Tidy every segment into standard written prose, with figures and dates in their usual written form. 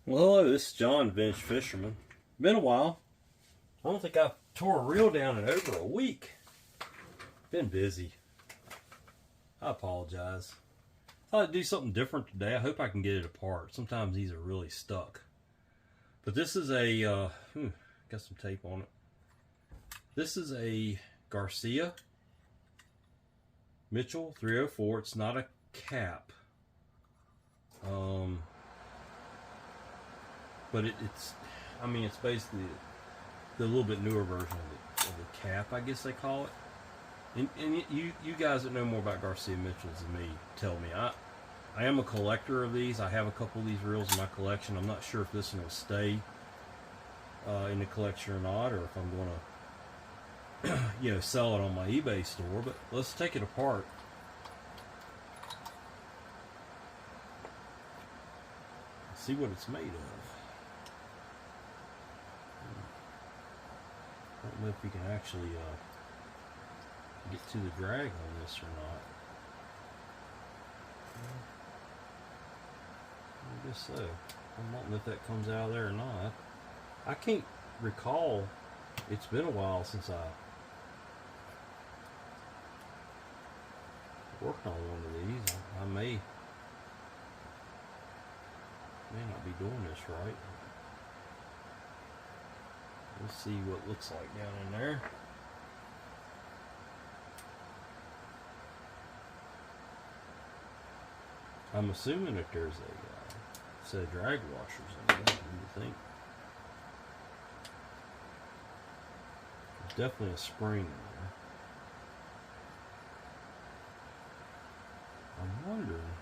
Well, hello, this is John, Vintage Fisherman. Been a while. I don't think I've tore a reel down in over a week. Been busy. I apologize. Thought I'd do something different today. I hope I can get it apart. Sometimes these are really stuck. But this is a, got some tape on it. This is a Garcia Mitchell 304. It's not a cap. But it's basically the little bit newer version of the cap, I guess they call it. And you guys that know more about Garcia Mitchells than me, tell me. I am a collector of these. I have a couple of these reels in my collection. I'm not sure if this one will stay in the collection or not, or if I'm going to, sell it on my eBay store. But let's take it apart. See what it's made of. I don't know if you can actually get to the drag on this or not. I guess so. I don't know if that comes out of there or not. I can't recall. It's been a while since I worked on one of these. I may not be doing this right. Let's see what it looks like down in there. I'm assuming that there's a set of drag washers in there. What do you think? There's definitely a spring in there. I'm wondering.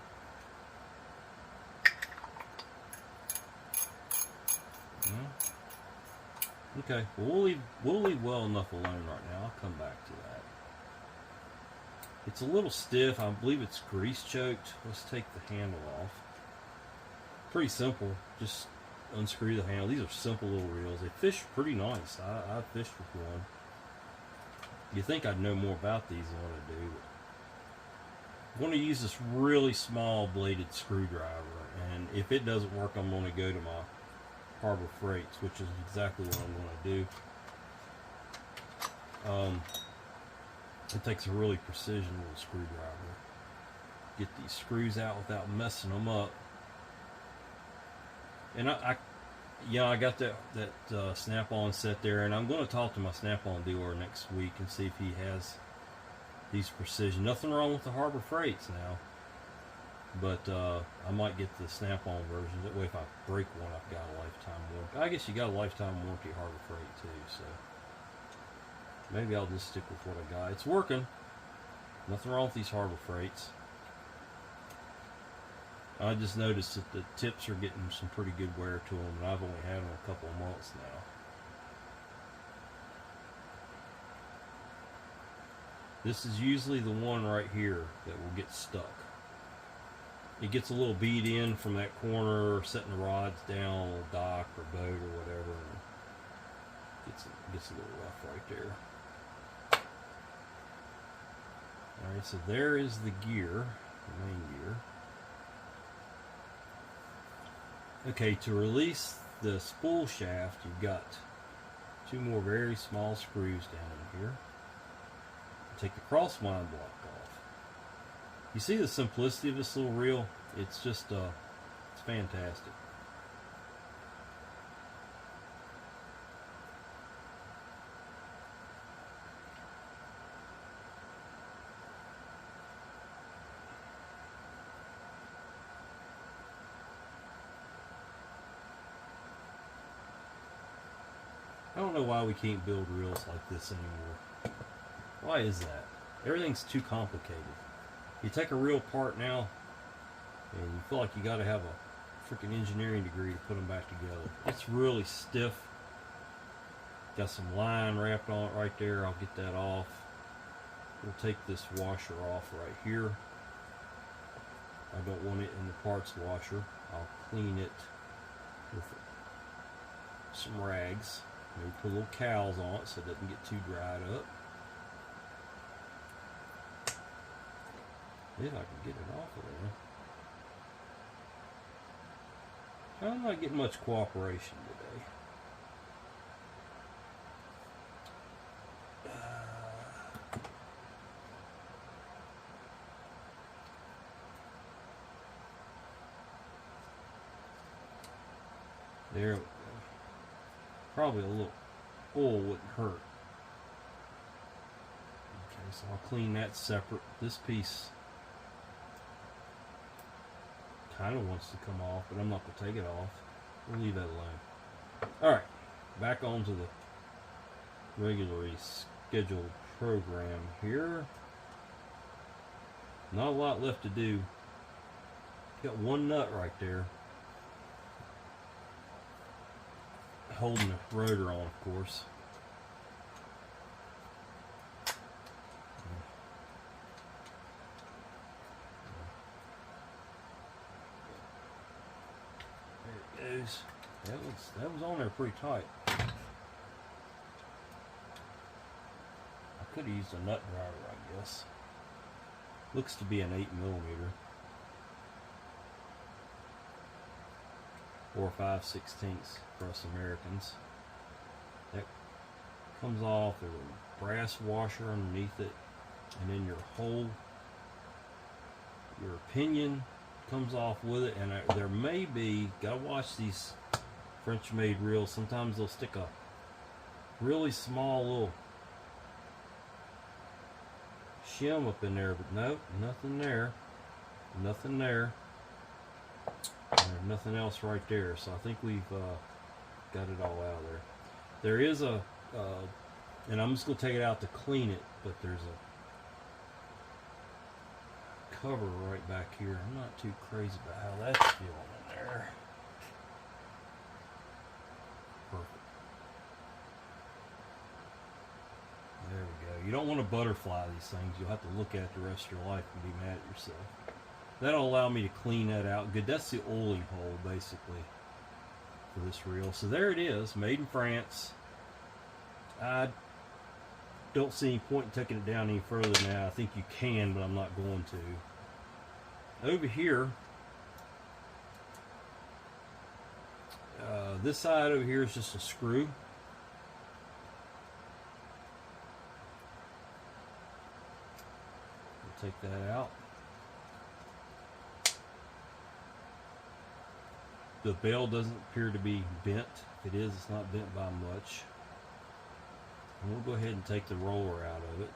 Okay, well, we'll leave well enough alone right now. I'll come back to that. It's a little stiff. I believe it's grease choked. Let's take the handle off. Pretty simple. Just unscrew the handle. These are simple little reels. They fish pretty nice. I fished with one. You'd think I'd know more about these than what I do. But I'm going to use this really small bladed screwdriver, and if it doesn't work, I'm going to go to my Harbor Freights, which is exactly what I'm going to do. It takes a really precision little screwdriver. Get these screws out without messing them up. And I got that snap-on set there, and I'm going to talk to my snap-on dealer next week and see if he has these precision. Nothing wrong with the Harbor Freights now. But I might get the snap-on version. That way if I break one, I've got a lifetime warranty. I guess you got a lifetime warranty Harbor Freight too, so maybe I'll just stick with what I got. It's working. Nothing wrong with these Harbor Freights. I just noticed that the tips are getting some pretty good wear to them, and I've only had them a couple of months now. This is usually the one right here that will get stuck. It gets a little beat in from that corner, setting the rods down, a little dock or boat or whatever, and gets a little rough right there. Alright, so there is the gear, the main gear. Okay, to release the spool shaft, you've got two more very small screws down in here. Take the cross wind block off. You see the simplicity of this little reel? It's just, it's fantastic. I don't know why we can't build reels like this anymore. Why is that? Everything's too complicated. You take a reel apart now, and you feel like you got to have a freaking engineering degree to put them back together. It's really stiff. Got some line wrapped on it right there. I'll get that off. We'll take this washer off right here. I don't want it in the parts washer. I'll clean it with some rags. Maybe put little cowls on it so it doesn't get too dried up. If I can get it off of there. I'm not getting much cooperation today. There we go. Probably a little oil wouldn't hurt. Okay, so I'll clean that separate. This piece kind of wants to come off, but I'm not going to take it off. We'll leave that alone. Alright, back onto the regularly scheduled program here. Not a lot left to do. Got one nut right there, holding the rotor on, of course. There it goes. That was on there pretty tight. I could have used a nut driver, I guess. Looks to be an 8mm. Or 5/16 for us Americans. That comes off. There's a brass washer underneath it, and then your pinion comes off with it. And there may be, gotta watch these French-made reels. Sometimes they'll stick a really small little shim up in there, but nope, nothing there, nothing there. There's nothing else right there, so I think we've got it all out of there. There is a, and I'm just going to take it out to clean it, but there's a cover right back here. I'm not too crazy about how that's feeling in there. Perfect. There we go. You don't want to butterfly these things. You'll have to look at it the rest of your life and be mad at yourself. That'll allow me to clean that out good. That's the oiling hole, basically, for this reel. So there it is, made in France. I don't see any point in taking it down any further now. I think you can, but I'm not going to. Over here, this side over here is just a screw. We'll take that out. The bell doesn't appear to be bent. If it is, it's not bent by much. And we'll go ahead and take the roller out of it.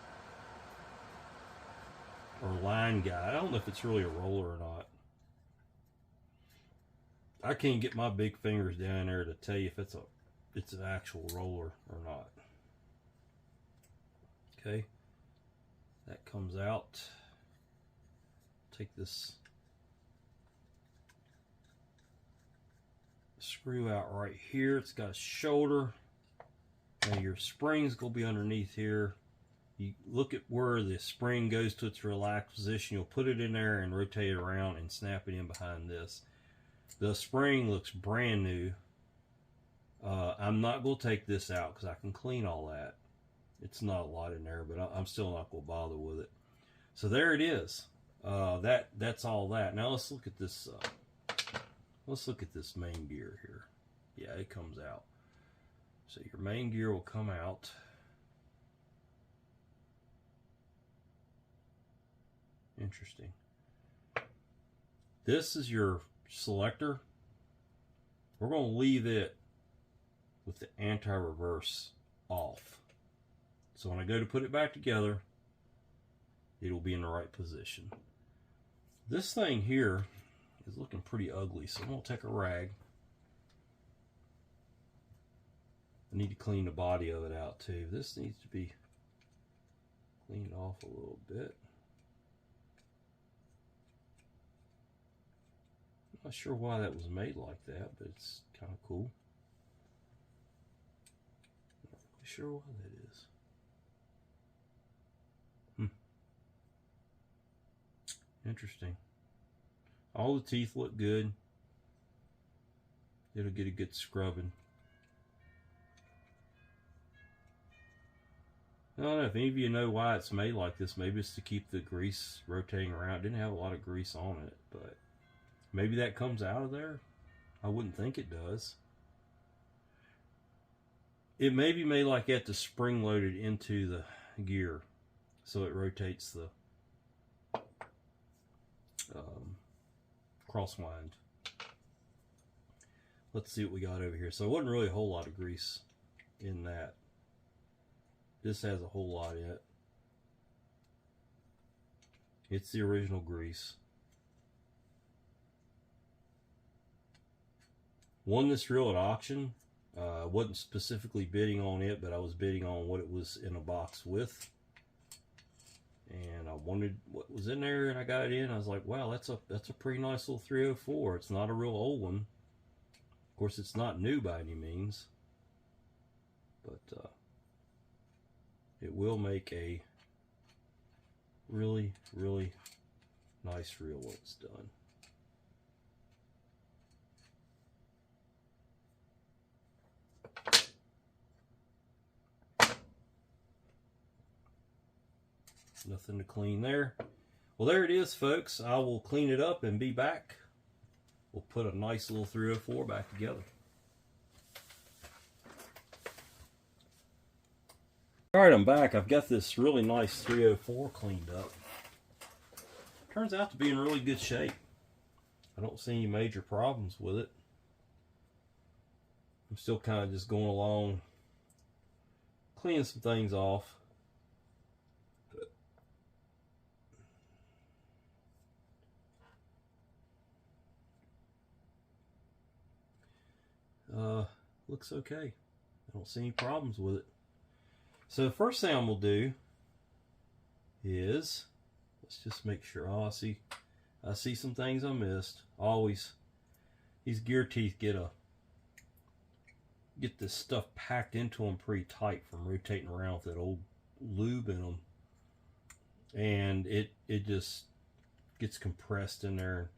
Or line guide. I don't know if it's really a roller or not. I can't get my big fingers down there to tell you if it's an actual roller or not. Okay. That comes out. Take this screw out right here. It's got a shoulder. Now your spring's going to be underneath here. You look at where the spring goes to its relaxed position. You'll put it in there and rotate it around and snap it in behind this. The spring looks brand new. I'm not going to take this out because I can clean all that. It's not a lot in there, but I'm still not going to bother with it. So there it is. That's all that. Now let's look at this. Let's look at this main gear here. Yeah, it comes out. So your main gear will come out. Interesting. This is your selector. We're going to leave it with the anti-reverse off. So when I go to put it back together, it will be in the right position. This thing here is looking pretty ugly, so I'm going to take a rag. I need to clean the body of it out too. This needs to be cleaned off a little bit. I'm not sure why that was made like that, but it's kind of cool. Not really sure why that is. Interesting. All the teeth look good. It'll get a good scrubbing. I don't know if any of you know why it's made like this. Maybe it's to keep the grease rotating around. It didn't have a lot of grease on it, but maybe that comes out of there. I wouldn't think it does. It may be made like that to spring loaded into the gear, so it rotates the crosswind. Let's see what we got over here. So it wasn't really a whole lot of grease in that. This has a whole lot in it. It's the original grease. Won this reel at auction. Wasn't specifically bidding on it, but I was bidding on what it was in a box with. And I wanted what was in there, and I got it in. I was like, wow, that's a pretty nice little 304. It's not a real old one. Of course, it's not new by any means, but it will make a really, really nice reel when it's done. Nothing to clean there. Well, there it is, folks. I will clean it up and be back. We'll put a nice little 304 back together. Alright, I'm back. I've got this really nice 304 cleaned up. Turns out to be in really good shape. I don't see any major problems with it. I'm still kind of just going along, cleaning some things off. Looks okay. I don't see any problems with it. So the first thing I'm gonna do is, let's just make sure. Oh, I see some things I missed. Always, these gear teeth get this stuff packed into them pretty tight from rotating around with that old lube in them, and it just gets compressed in there.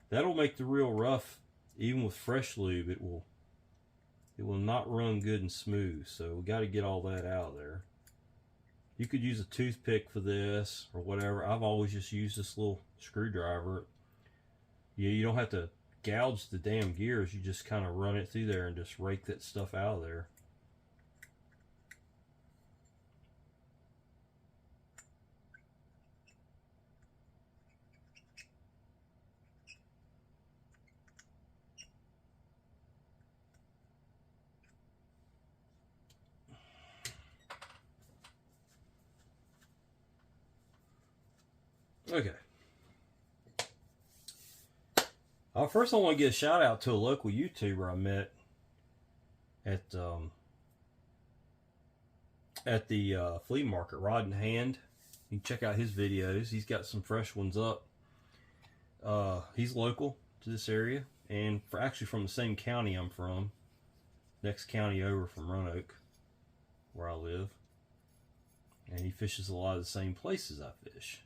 That'll make the reel rough. Even with fresh lube, it will not run good and smooth. So we got to get all that out of there. You could use a toothpick for this or whatever. I've always just used this little screwdriver. Yeah, you don't have to gouge the damn gears. You just kind of run it through there and just rake that stuff out of there. Okay. First I want to give a shout out to a local YouTuber I met at the flea market, Rod in Hand. You can check out his videos. He's got some fresh ones up. He's local to this area, and actually from the same county I'm from. Next county over from Roanoke, where I live. And he fishes a lot of the same places I fish.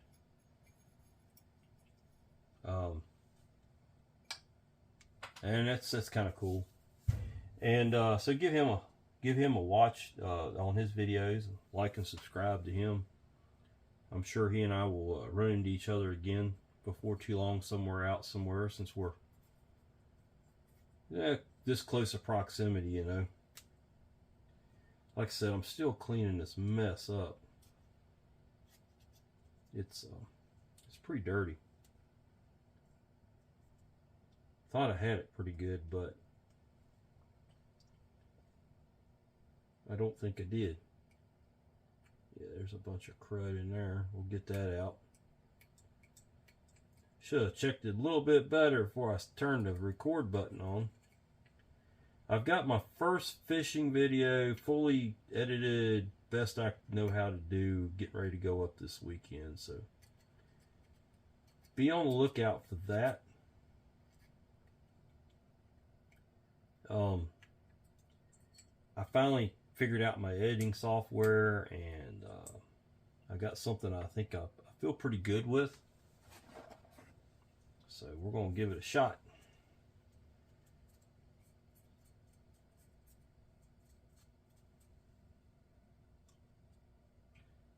And that's kind of cool. And so give him a watch on his videos, like and subscribe to him. I'm sure he and I will run into each other again before too long, somewhere, since we're this close to proximity, you know. Like I said, I'm still cleaning this mess up. It's pretty dirty. Thought I had it pretty good, but I don't think I did. Yeah, there's a bunch of crud in there. We'll get that out. Should have checked it a little bit better before I turned the record button on. I've got my first fishing video fully edited, best I know how to do, getting ready to go up this weekend. So be on the lookout for that. I finally figured out my editing software, and I got something I think I feel pretty good with. So we're going to give it a shot.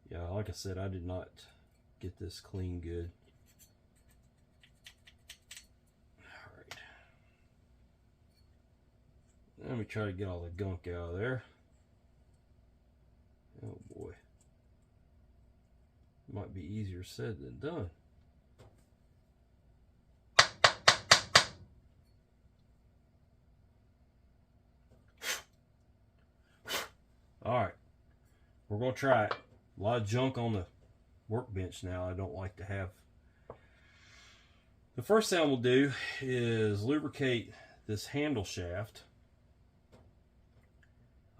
Yeah, like I said, I did not get this clean good. Let me try to get all the gunk out of there. Oh boy. Might be easier said than done. Alright. We're going to try it. A lot of junk on the workbench now I don't like to have. The first thing we'll do is lubricate this handle shaft.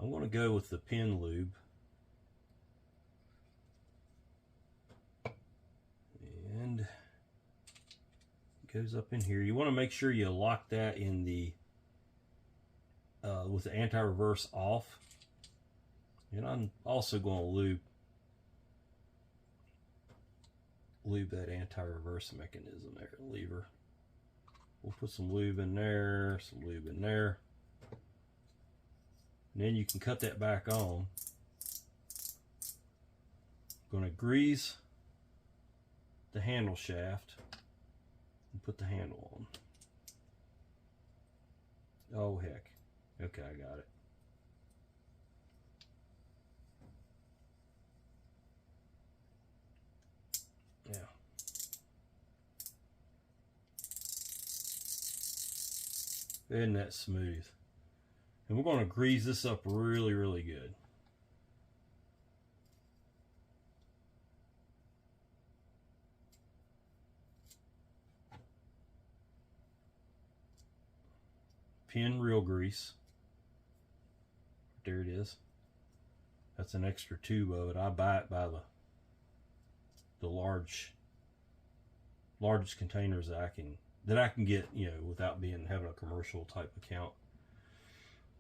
I'm going to go with the pin lube. And it goes up in here. You want to make sure you lock that in the with the anti-reverse off. And I'm also going to lube that anti-reverse mechanism there, lever. We'll put some lube in there, some lube in there. And then you can cut that back on. I'm going to grease the handle shaft and put the handle on. Oh heck. Okay, I got it. Yeah. Isn't that smooth? And we're going to grease this up really, really good. Pin real grease. There it is. That's an extra tube of it. I buy it by the largest containers that I can get, you know, without having a commercial type account.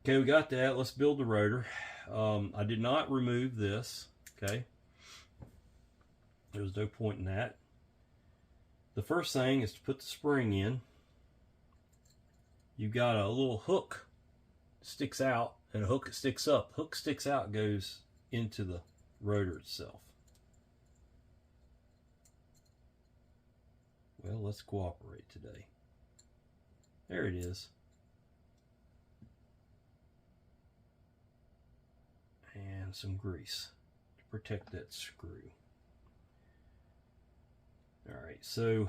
Okay, we got that. Let's build the rotor. I did not remove this. Okay, there was no point in that. The first thing is to put the spring in. You've got a little hook that sticks out and a hook that sticks up. Hook sticks out, goes into the rotor itself. Well, let's cooperate today. There it is. And some grease to protect that screw. Alright, so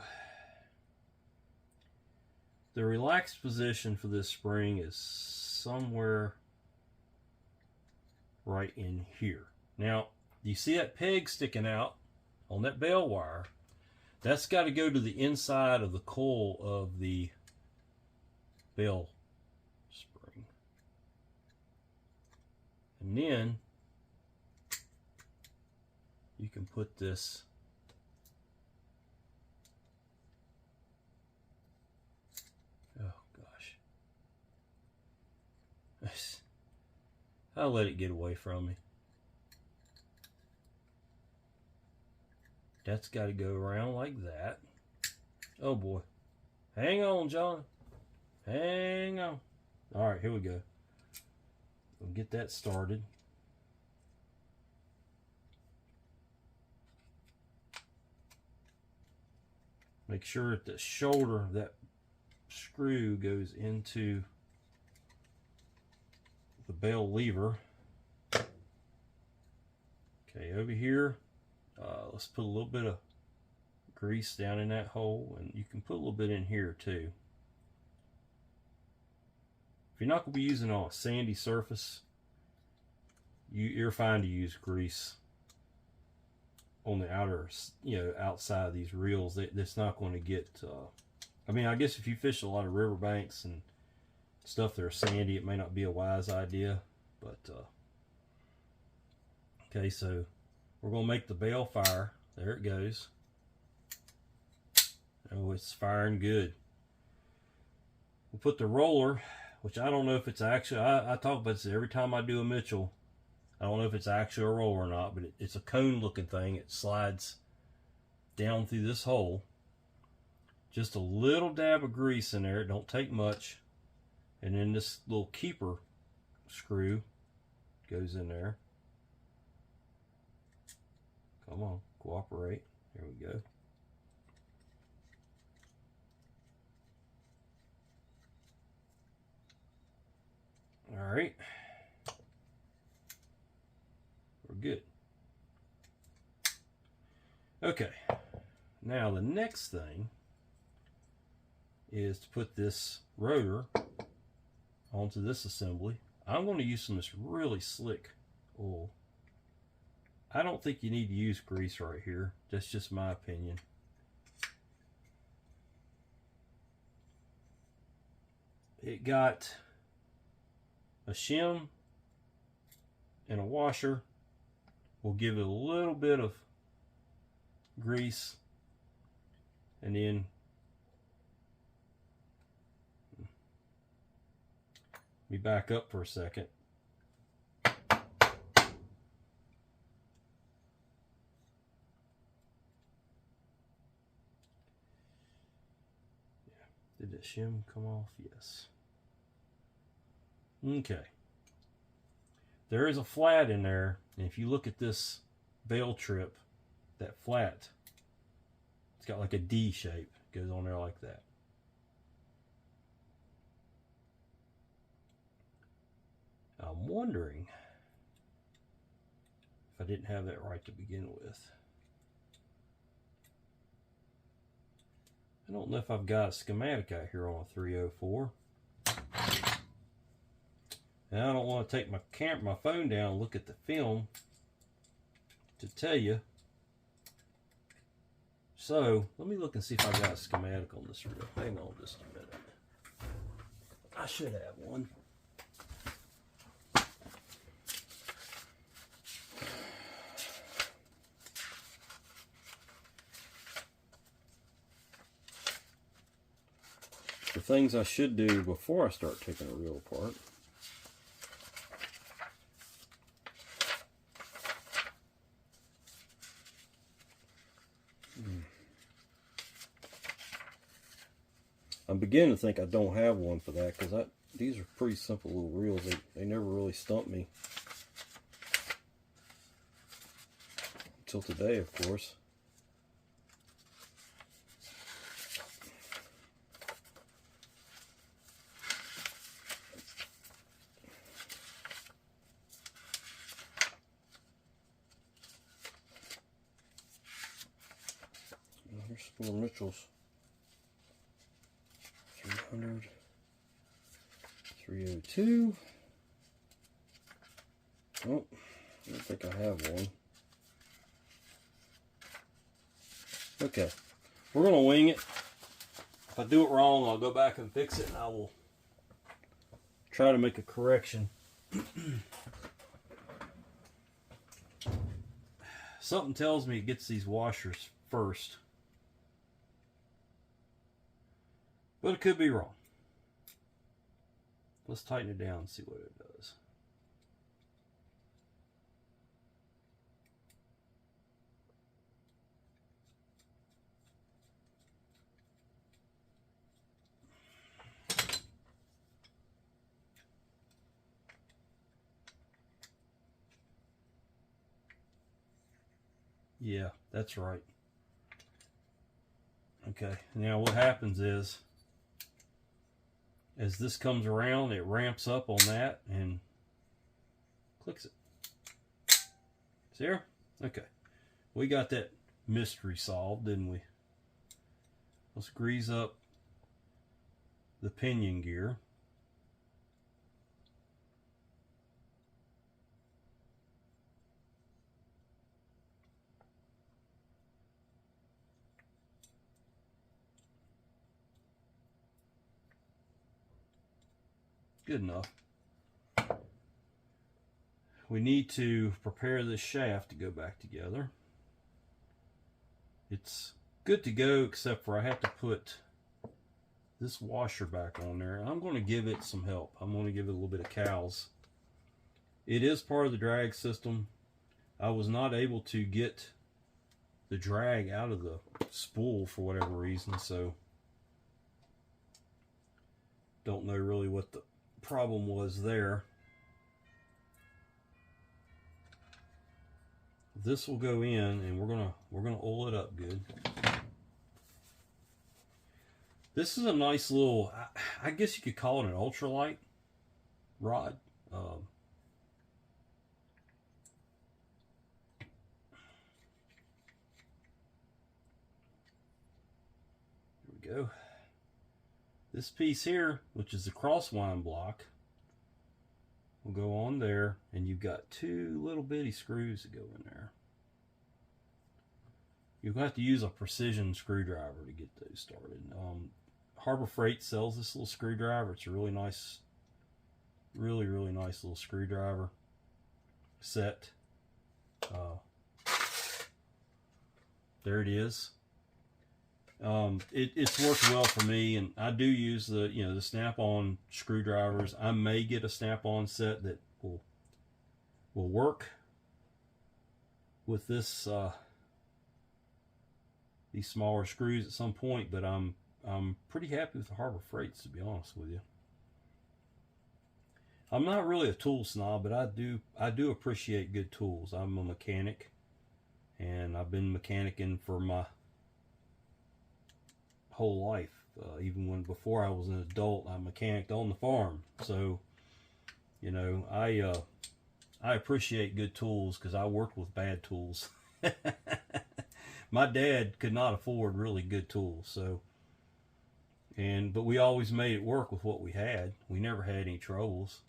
the relaxed position for this spring is somewhere right in here. Now, you see that peg sticking out on that bell wire? That's got to go to the inside of the coil of the bell spring. And then you can put this I'll let it get away from me. That's got to go around like that. Oh boy. Hang on, John. Hang on. Alright, here we go. We'll get that started. Make sure that the shoulder of that screw goes into the bell lever. Okay, over here, let's put a little bit of grease down in that hole, and you can put a little bit in here too. If you're not going to be using on a sandy surface, you're fine to use grease on the outer, outside of these reels. That's not going to get. I mean, I guess if you fish a lot of riverbanks and stuff that are sandy, it may not be a wise idea, but okay, so we're going to make the bell fire. There it goes. Oh, it's firing good. We'll put the roller, which I don't know if it's actually, I talk about this every time I do a Mitchell. I don't know if it's actually a roller or not, but it's a cone looking thing. It slides down through this hole. Just a little dab of grease in there. It don't take much. And then this little keeper screw goes in there. Come on, cooperate. There we go. right. We're good. Okay. Now the next thing is to put this rotor onto this assembly. I'm going to use some of this really slick oil. I don't think you need to use grease right here. That's just my opinion. It got a shim and a washer. We'll give it a little bit of grease, and then we back up for a second. Did the shim come off? Yes. Okay. There is a flat in there, and if you look at this bale trip, that flat, it's got like a D shape. It goes on there like that. I'm wondering if I didn't have that right to begin with. I don't know if I've got a schematic out here on a 304. And I don't want to take my phone down and look at the film to tell you. So let me look and see if I got a schematic on this reel. Hang on just a minute. I should have one. The things I should do before I start taking a reel apart. I'm beginning to think I don't have one for that, because these are pretty simple little reels. They never really stumped me. Until today, of course. Here's some more Mitchell's. 300, 302. Oh, I don't think I have one. Okay, we're going to wing it. If I do it wrong, I'll go back and fix it, and I will try to make a correction. Something tells me it gets these washers first, but it could be wrong. Let's tighten it down and see what it does. Yeah, that's right. Okay, now what happens is, as this comes around, it ramps up on that and clicks it. See here? Okay. We got that mystery solved, didn't we? Let's grease up the pinion gear. Good enough. We need to prepare this shaft to go back together. It's good to go, except for I have to put this washer back on there. I'm going to give it some help. I'm going to give it a little bit of cows. It is part of the drag system. I was not able to get the drag out of the spool for whatever reason, so don't know really what the problem was there. This will go in, and we're gonna oil it up good. This is a nice little, I guess you could call it an ultralight rod. go. This piece here, which is the crosswind block, will go on there, and you've got two little bitty screws that go in there. You'll have to use a precision screwdriver to get those started. Harbor Freight sells this little screwdriver. It's a really nice, really nice little screwdriver set. There it is. It's worked well for me, and I do use the the snap-on screwdrivers. I may get a snap-on set that will work with this these smaller screws at some point, but I'm pretty happy with the Harbor Freights, to be honest with you. I'm not really a tool snob, but I do appreciate good tools. I'm a mechanic, and I've been mechanicking for my whole life. Even before I was an adult, I mechanicked on the farm. So, I appreciate good tools because I worked with bad tools. My dad could not afford really good tools, so but we always made it work with what we had. We never had any troubles.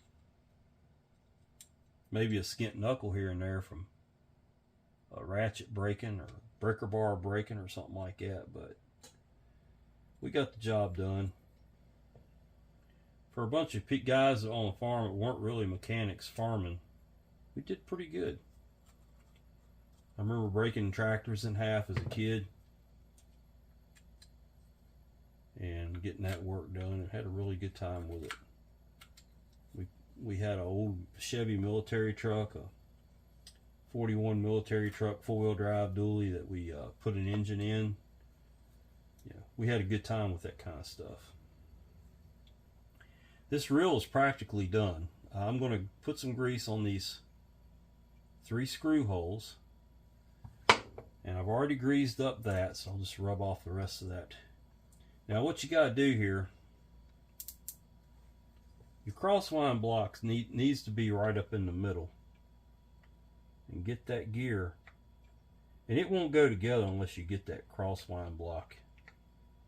Maybe a skint knuckle here and there from a ratchet breaking or breaker bar breaking or something like that, but we got the job done. For a bunch of guys on the farm that weren't really mechanics farming, we did pretty good. I remember breaking tractors in half as a kid and getting that work done, and had a really good time with it. We had an old Chevy military truck, a 41 military truck, four-wheel drive dually that we put an engine in. Yeah, we had a good time with that kind of stuff. This reel is practically done. I'm going to put some grease on these 3 screw holes, and I've already greased up that, so I'll just rub off the rest of that. Now what you got to do here, your crosswind blocks needs to be right up in the middle, and get that gear, and it won't go together unless you get that crosswind block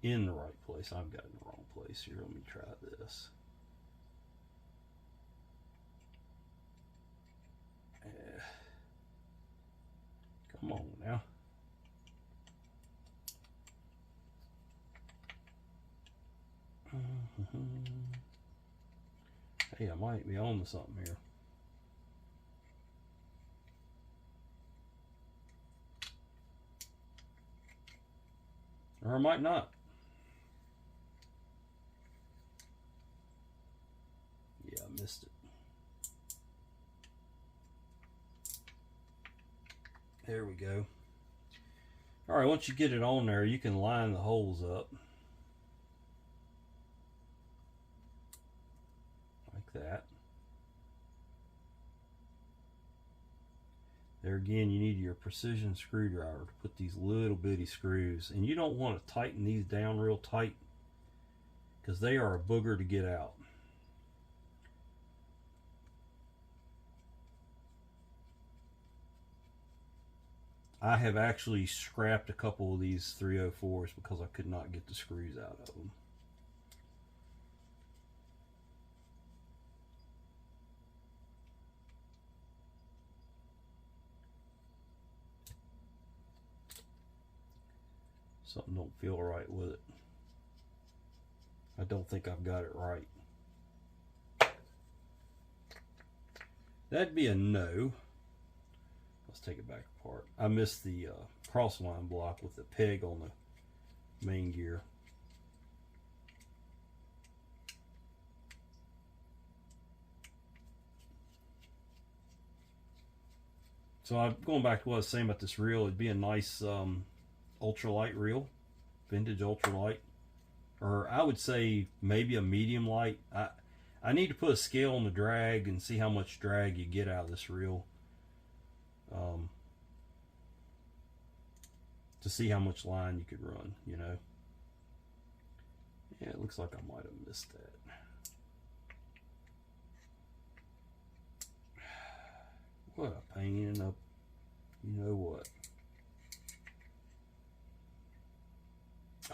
in the right place. I've got it in the wrong place here. Let me try this. Come on now. Hey, I might be on to something here. Or I might not. Yeah, I missed it. There we go. Alright, once you get it on there, you can line the holes up. That. There again, you need your precision screwdriver to put these little bitty screws, and you don't want to tighten these down real tight because they are a booger to get out. I have actually scrapped a couple of these 304s because I could not get the screws out of them. Something don't feel right with it. I don't think I've got it right. That'd be a no. Let's take it back apart. I missed the crosswind block with the peg on the main gear. So I'm going back to what I was saying about this reel. It'd be a nice ultralight reel, vintage ultralight, or I would say maybe a medium light. I need to put a scale on the drag and see how much drag you get out of this reel, to see how much line you could run, Yeah, it looks like I might have missed that. What a pain in the, you know what.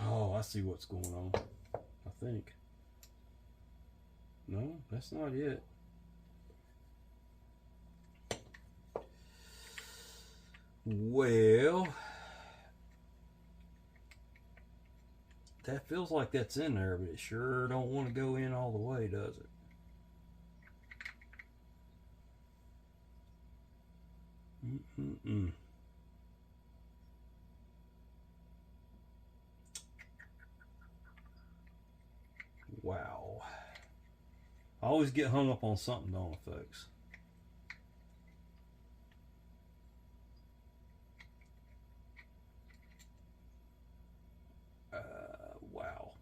Oh, I see what's going on. I think. No, that's not it. Well, that feels like that's in there, but it sure don't want to go in all the way, does it? Wow. I always get hung up on something, don't I, folks? Wow.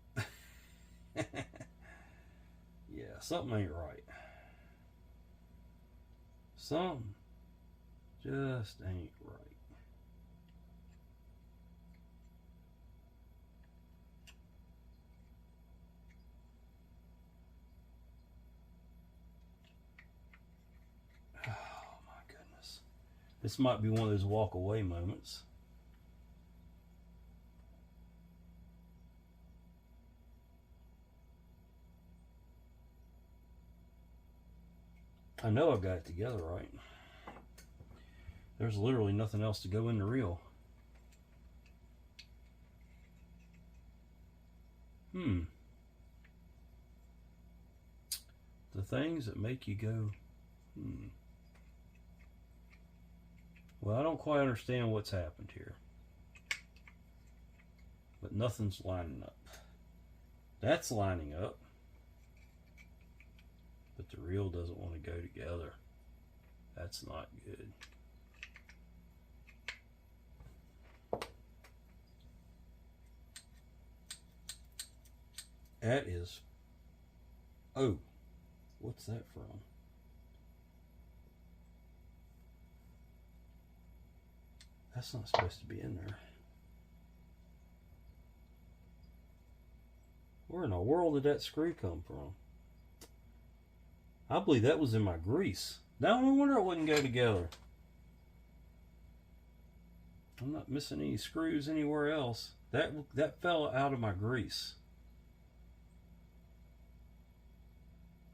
Yeah, something ain't right. Something just ain't right. Oh my goodness. This might be one of those walk away moments. I know I've got it together right. There's literally nothing else to go in the reel. The things that make you go, Well, I don't quite understand what's happened here. But nothing's lining up. That's lining up. But the reel doesn't want to go together. That's not good. That is... Oh, what's that from? That's not supposed to be in there. Where in the world did that screw come from? I believe that was in my grease. Now no wonder it wouldn't go together. I'm not missing any screws anywhere else. That fell out of my grease.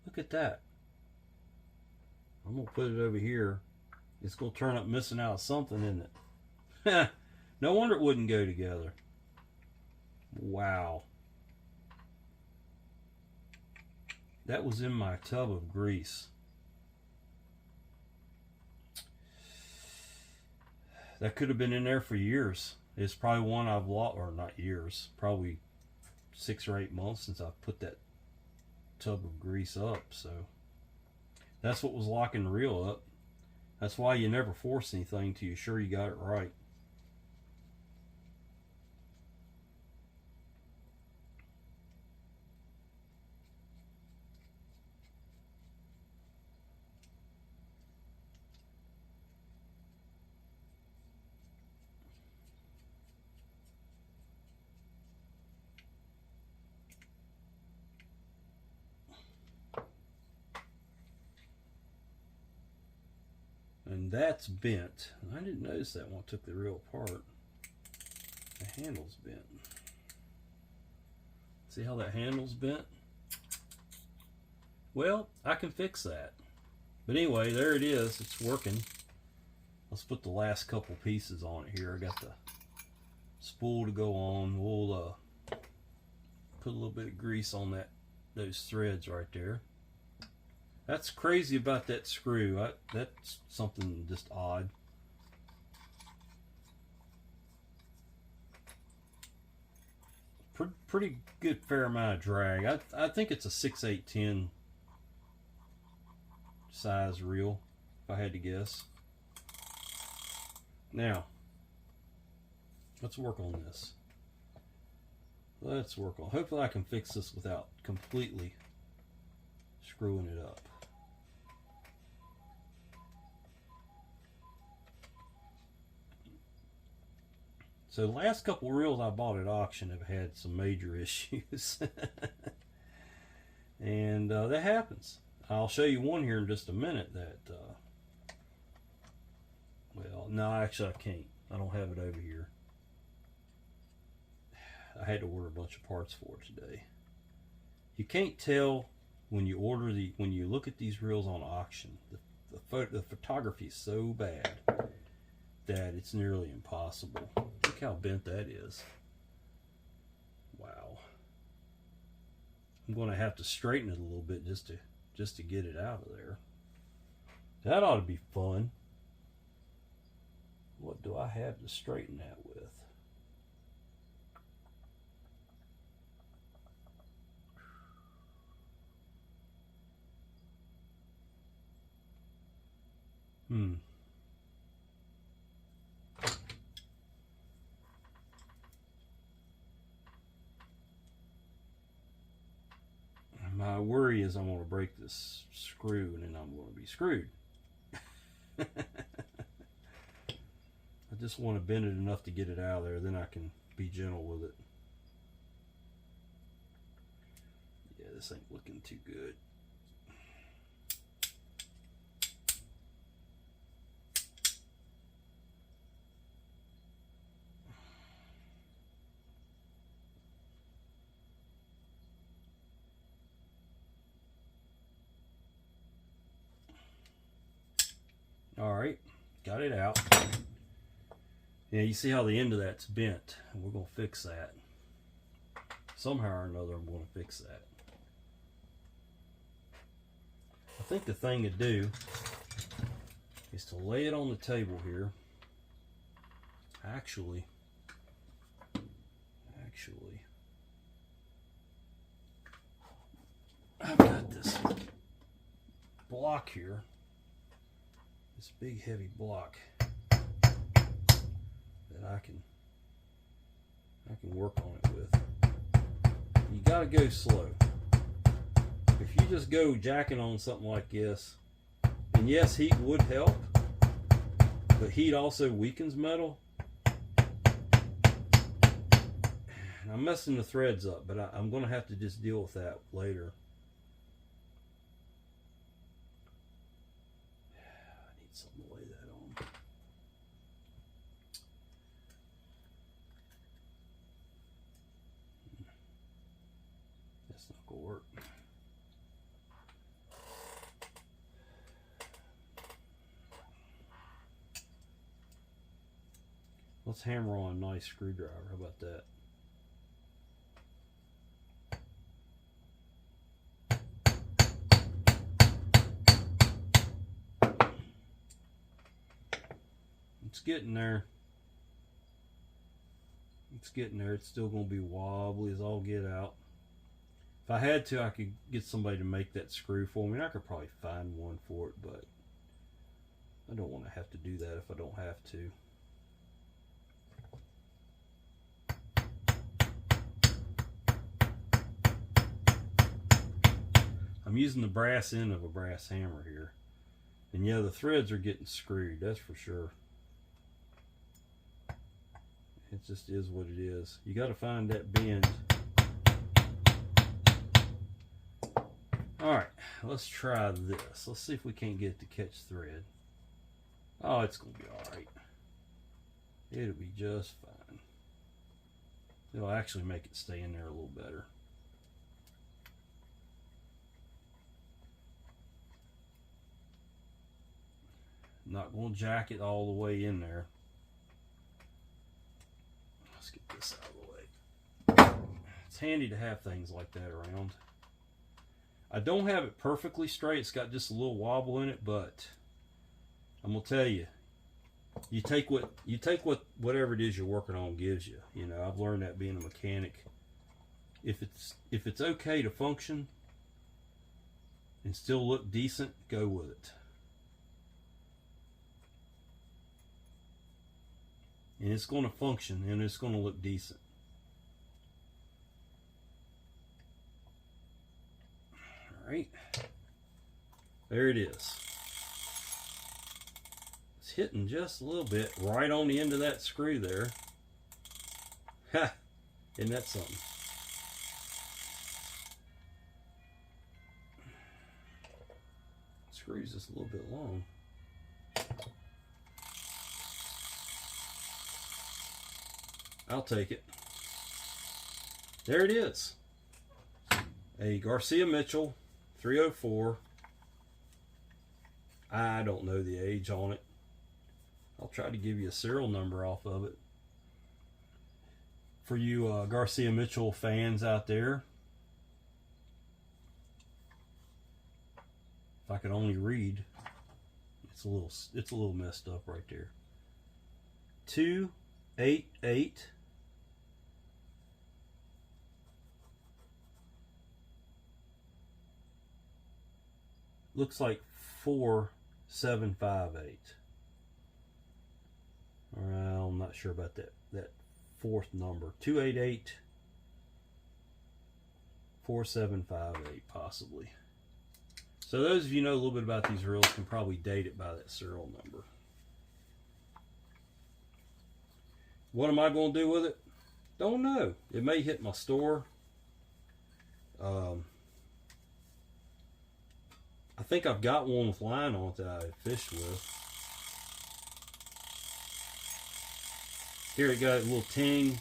Look at that. I'm going to put it over here. It's going to turn up missing out something, isn't it? No wonder it wouldn't go together. Wow. That was in my tub of grease. That could have been in there for years. It's probably one I've lost, or not years, probably 6 or 8 months since I've put that tub of grease up. So that's what was locking the reel up. That's why you never force anything till you're sure you got it right. And that's bent. I didn't notice that when I took the reel apart. The handle's bent. See how that handle's bent? Well, I can fix that. But anyway, there it is. It's working. Let's put the last couple pieces on it here. I got the spool to go on. We'll put a little bit of grease on those threads right there. That's crazy about that screw. That's something just odd. Pretty good fair amount of drag. I think it's a 6/810 size reel, if I had to guess. Now, let's work on this. Let's work on. Hopefully I can fix this without completely screwing it up. So the last couple reels I bought at auction have had some major issues. And that happens. I'll show you one here in just a minute that, well, no, actually I can't. I don't have it over here. I had to order a bunch of parts for it today. You can't tell when you when you look at these reels on auction. The photography is so bad that it's nearly impossible. Look how bent that is. Wow. I'm going to have to straighten it a little bit just to get it out of there. That ought to be fun. What do I have to straighten that with? My worry is I'm going to break this screw and then I'm going to be screwed. I just want to bend it enough to get it out of there, then I can be gentle with it. Yeah, this ain't looking too good. Alright, got it out. Yeah, you see how the end of that's bent. We're going to fix that. Somehow or another, I'm going to fix that. I think the thing to do is to lay it on the table here. Actually, I've got this block here. This big heavy block that I can work on it with. You gotta go slow. If you just go jacking on something like this, and yes, heat would help, but heat also weakens metal. And I'm messing the threads up, but I'm gonna have to just deal with that later. Something to lay that on. That's not gonna work. Let's hammer on a nice screwdriver. How about that? It's getting there. It's getting there. It's still going to be wobbly as all get out. If I had to, I could get somebody to make that screw for me. And I could probably find one for it, but I don't want to have to do that if I don't have to. I'm using the brass end of a brass hammer here. And yeah, the threads are getting screwed, that's for sure. It just is what it is. You got to find that bend. Alright, let's try this. Let's see if we can't get it to catch thread. Oh, it's going to be alright. It'll be just fine. It'll actually make it stay in there a little better. Not going to jack it all the way in there. Let's get this out of the way. It's handy to have things like that around. I don't have it perfectly straight. It's got just a little wobble in it, but I'm gonna tell you, you take whatever it is you're working on gives you. You know, I've learned that being a mechanic. If it's okay to function and still look decent, go with it. And it's going to function and it's going to look decent. All right, there it is. It's hitting just a little bit right on the end of that screw there. Ha! Isn't that something? Screw's just a little bit long. I'll take it. there it is. A Garcia Mitchell 304. I don't know the age on it. I'll try to give you a serial number off of it. For you Garcia Mitchell fans out there, if I could only read, it's a little messed up right there. 288 looks like 4758. Well, I'm not sure about that fourth number. 288 4758 possibly. So those of you who know a little bit about these reels can probably date it by that serial number. What am I going to do with it? Don't know. It may hit my store. I think I've got one with line on it that I fished with. Here it got a little ting.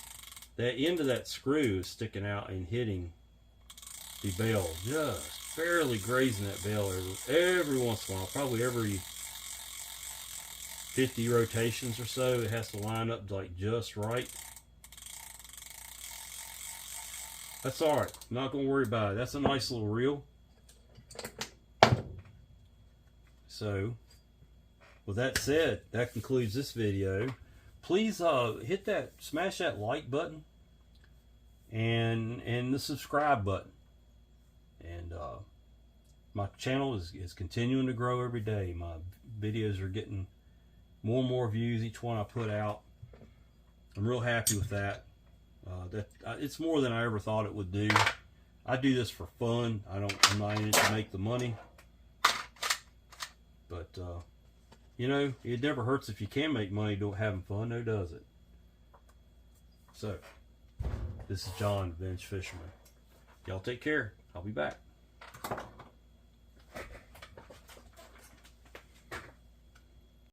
That end of that screw is sticking out and hitting the bell. Just barely grazing that bell every once in a while. Probably every 50 rotations or so. It has to line up like just right. That's alright. I'm not going to worry about it. That's a nice little reel. So, with that said, that concludes this video. Please smash that like button and the subscribe button. And my channel is continuing to grow every day. My videos are getting more and more views each one I put out. I'm real happy with that. It's more than I ever thought it would do. I do this for fun. I'm not in it to make the money. But you know, it never hurts if you can make money having fun, no does it? So, this is John, Bench Fisherman. Y'all take care. I'll be back.